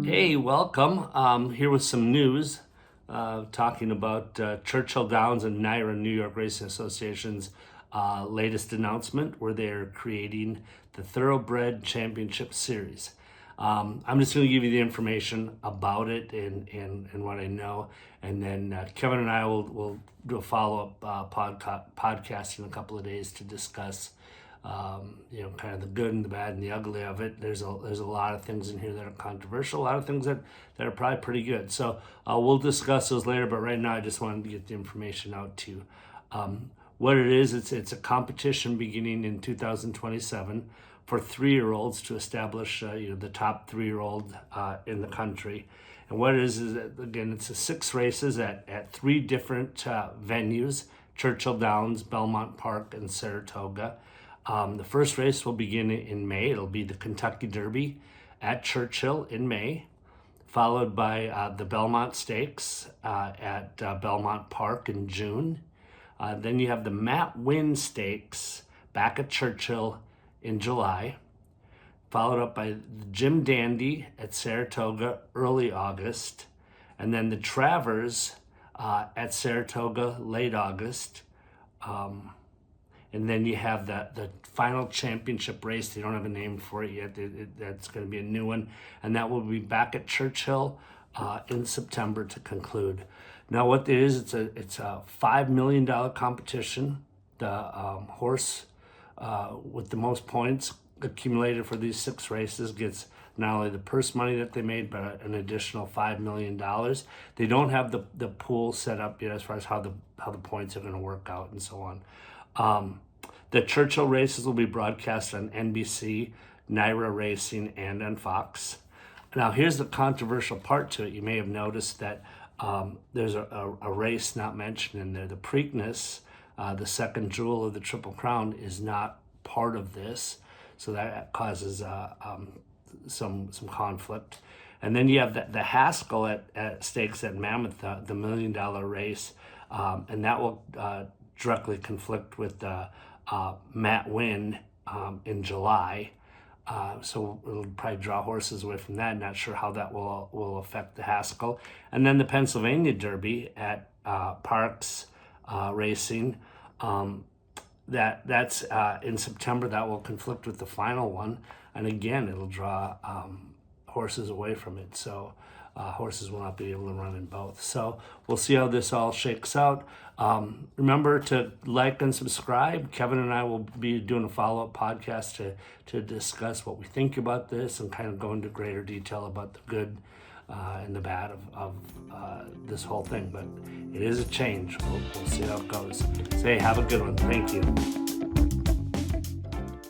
Hey, welcome. Here with some news, talking about Churchill Downs and Naira New York Racing Association's latest announcement where they're creating the Thoroughbred Championship Series. I'm just going to give you the information about it and what I know, and then Kevin and I will do a follow-up podcast in a couple of days to discuss kind of the good and the bad and the ugly of it. There's a lot of things in here that are controversial, a lot of things that are probably pretty good. So we'll discuss those later, but right now I just wanted to get the information out to you. What it is, it's a competition beginning in 2027 for 3-year-olds to establish the top 3-year-old in the country. And what it is that, again, it's 6 races at 3 different venues: Churchill Downs, Belmont Park, and Saratoga. The first race will begin in May. It'll be the Kentucky Derby at Churchill in May, followed by the Belmont Stakes at Belmont Park in June. Then you have the Matt Winn Stakes back at Churchill in July, followed up by the Jim Dandy at Saratoga early August, and then the Travers at Saratoga late August. And then you have the final championship race. They don't have a name for it yet. That's going to be a new one. And that will be back at Churchill in September to conclude. Now what it is, it's a $5 million competition. The horse with the most points accumulated for these 6 races gets not only the purse money that they made, but an additional $5 million. They don't have the pool set up yet as far as how the points are going to work out and so on. The Churchill races will be broadcast on NBC, Naira Racing, and on Fox. Now, here's the controversial part to it. You may have noticed that there's a race not mentioned in there. The Preakness, the second jewel of the Triple Crown, is not part of this, so that causes some conflict. And then you have the Haskell at stakes at Mammoth, the $1 million race, and that will directly conflict with Matt Winn in July. So it'll probably draw horses away from that. Not sure how that will affect the Haskell. And then the Pennsylvania Derby at Parks Racing, that's in September. That will conflict with the final one. And again, it'll draw horses away from it. So horses will not be able to run in both. So we'll see how this all shakes out. Remember to like and subscribe. Kevin and I will be doing a follow-up podcast to discuss what we think about this and kind of go into greater detail about the good and the bad of this whole thing. But it is a change. We'll see how it goes. So hey, have a good one. Thank you.